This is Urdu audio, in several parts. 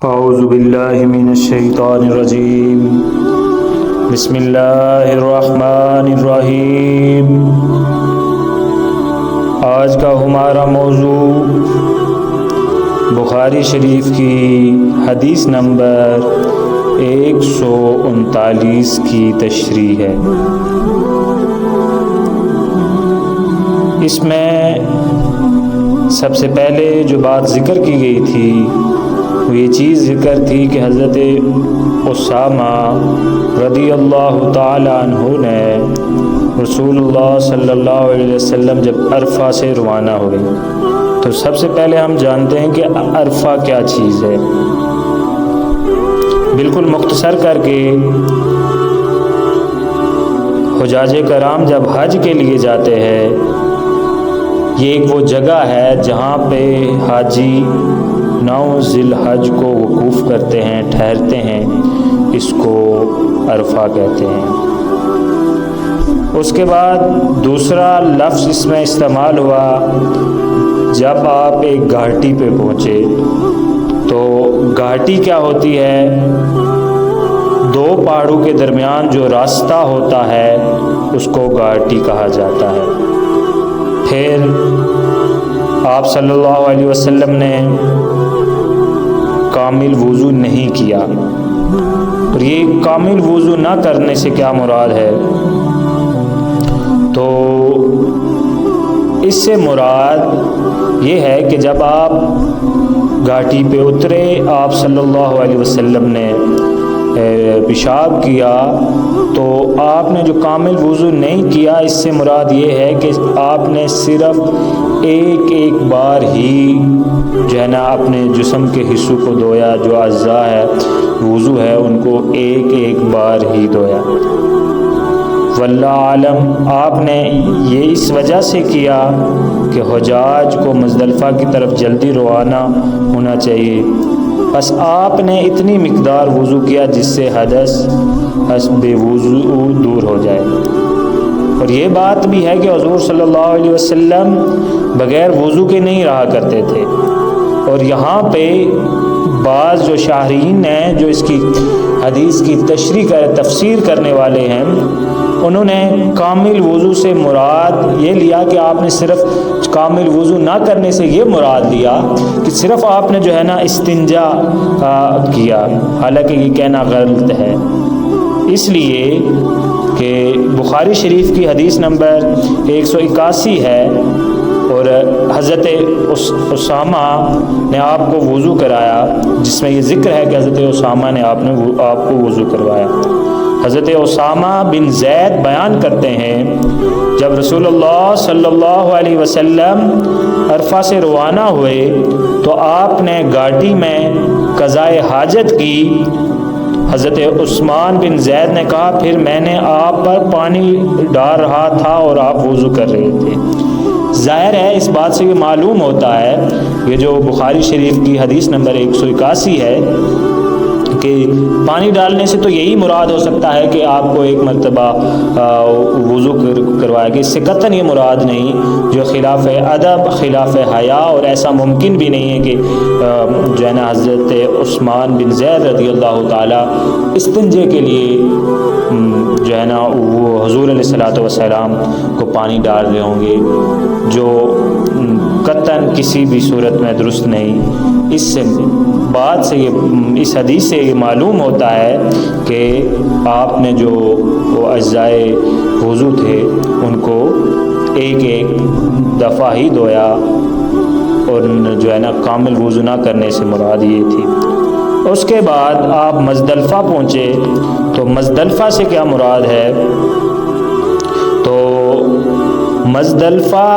اعوذ باللہ من الشیطان الرجیم بسم اللہ الرحمن الرحیم۔ آج کا ہمارا موضوع بخاری شریف کی حدیث نمبر 139 کی تشریح ہے۔ اس میں سب سے پہلے جو بات ذکر کی گئی تھی وہ یہ چیز ذکر تھی کہ حضرت اسامہ رضی اللہ تعالی عنہ نے رسول اللہ صلی اللہ علیہ وسلم جب عرفہ سے روانہ ہوئے تو سب سے پہلے ہم جانتے ہیں کہ عرفہ کیا چیز ہے۔ بالکل مختصر کر کے حجاج کرام جب حج کے لیے جاتے ہیں، یہ ایک وہ جگہ ہے جہاں پہ حاجی 9 ذی الحج کو وقوف کرتے ہیں، ٹھہرتے ہیں، اس کو عرفہ کہتے ہیں۔ اس کے بعد دوسرا لفظ اس میں استعمال ہوا جب آپ ایک گھاٹی پہ پہنچے تو گھاٹی کیا ہوتی ہے؟ 2 پہاڑوں کے درمیان جو راستہ ہوتا ہے اس کو گھاٹی کہا جاتا ہے۔ پھر آپ صلی اللہ علیہ وسلم نے کامل وضو نہیں کیا، اور یہ کامل وضو نہ کرنے سے کیا مراد ہے؟ تو اس سے مراد یہ ہے کہ جب آپ گھاٹی پہ اترے، آپ صلی اللہ علیہ وسلم نے پیشاب کیا تو آپ نے جو کامل وضو نہیں کیا، اس سے مراد یہ ہے کہ آپ نے صرف ایک بار ہی جو ہے نا اپنے جسم کے حصوں کو دھویا، جو اعضاء ہے وضو ہے ان کو ایک بار ہی دھویا۔ واللہ عالم آپ نے یہ اس وجہ سے کیا کہ حجاج کو مزدلفہ کی طرف جلدی روانہ ہونا چاہیے، بس آپ نے اتنی مقدار وضو کیا جس سے حدث بے وضو دور ہو جائے۔ اور یہ بات بھی ہے کہ حضور صلی اللہ علیہ وسلم بغیر وضو کے نہیں رہا کرتے تھے، اور یہاں پہ بعض جو شارحین ہیں جو اس کی حدیث کی تفسیر کرنے والے ہیں، انہوں نے کامل وضو سے مراد یہ لیا کہ آپ نے صرف کامل وضو نہ کرنے سے یہ مراد لیا کہ صرف آپ نے جو ہے نا استنجا کیا، حالانکہ یہ کہنا غلط ہے، اس لیے کہ بخاری شریف کی حدیث نمبر 181 ہے اور حضرت اسامہ نے آپ کو وضو کرایا، جس میں یہ ذکر ہے کہ حضرت اسامہ نے آپ کو وضو کروایا۔ حضرت اسامہ بن زید بیان کرتے ہیں جب رسول اللہ صلی اللہ علیہ وسلم عرفہ سے روانہ ہوئے تو آپ نے گھاٹی میں قضائے حاجت کی۔ حضرت عثمان بن زید نے کہا پھر میں نے آپ پر پانی ڈال رہا تھا اور آپ وضو کر رہے تھے۔ ظاہر ہے اس بات سے یہ معلوم ہوتا ہے، یہ جو بخاری شریف کی حدیث نمبر 181 ہے کہ پانی ڈالنے سے تو یہی مراد ہو سکتا ہے کہ آپ کو ایک مرتبہ وضو کروایا گیا، اس سے قطعاً یہ مراد نہیں جو خلاف ادب، خلاف حیا، اور ایسا ممکن بھی نہیں ہے کہ جو ہے نا حضرت عثمان بن زید رضی اللہ تعالیٰ استنجے کے لیے جو ہے نا وہ حضور علیہ الصلوۃ والسلام کو پانی ڈال رہے ہوں گے، جو قطعاً کسی بھی صورت میں درست نہیں۔ اس بات سے اس حدیث سے یہ معلوم ہوتا ہے کہ آپ نے جو وہ اجزائے وضو تھے ان کو ایک دفعہ ہی دھویا، اور جو ہے نا کامل وضو نہ کرنے سے مراد یہ تھی۔ اس کے بعد آپ مزدلفہ پہنچے تو مزدلفہ سے کیا مراد ہے؟ تو مزدلفہ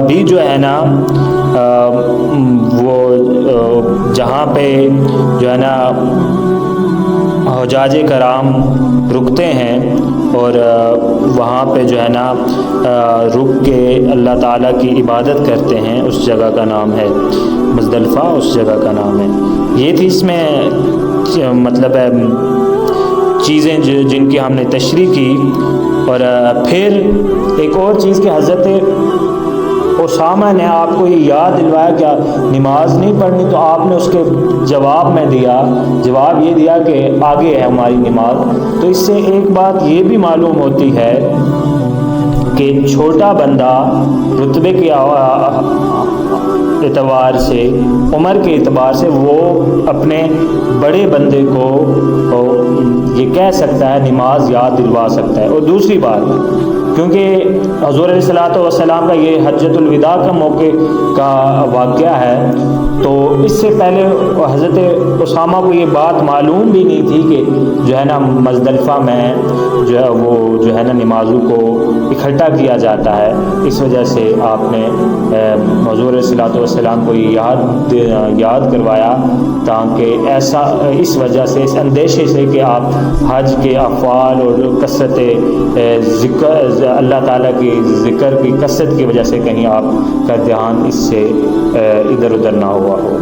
بھی جو ہے نا وہ جہاں پہ جو ہے نا حجاج کرام رکتے ہیں اور وہاں پہ جو ہے نا رک کے اللہ تعالیٰ کی عبادت کرتے ہیں، اس جگہ کا نام ہے مزدلفہ، اس جگہ کا نام ہے۔ یہ تھی اس میں مطلب ہے چیزیں جن کی ہم نے تشریح کی۔ اور پھر ایک اور چیز کہ حضرت اسامہ نے آپ کو یہ یاد دلوایا کہ نماز نہیں پڑھنی، تو آپ نے اس کے جواب میں جواب یہ دیا کہ آگے ہے ہماری نماز۔ تو اس سے ایک بات یہ بھی معلوم ہوتی ہے کہ چھوٹا بندہ رتبے کے اعتبار سے، عمر کے اعتبار سے، وہ اپنے بڑے بندے کو یہ کہہ سکتا ہے، نماز یاد دلوا سکتا ہے۔ اور دوسری بات، کیونکہ حضور علیہ الصلوۃ والسلام کا یہ حجۃ الوداع کا موقع کا واقعہ ہے، تو اس سے پہلے حضرت اسامہ کو یہ بات معلوم بھی نہیں تھی کہ جو ہے نا مزدلفہ میں جو ہے وہ جو ہے نا نمازوں کو اکٹھا کیا جاتا ہے۔ اس وجہ سے آپ نے حضور علیہ الصلوۃ والسلام کو یہ یاد کروایا، تاکہ ایسا اس وجہ سے، اس اندیشے سے کہ آپ حج کے افعال اور کثرت ذکر، اللہ تعالیٰ کی ذکر کی کثرت کی وجہ سے کہیں آپ کا دھیان اس سے ادھر ادھر نہ ہوا ہو۔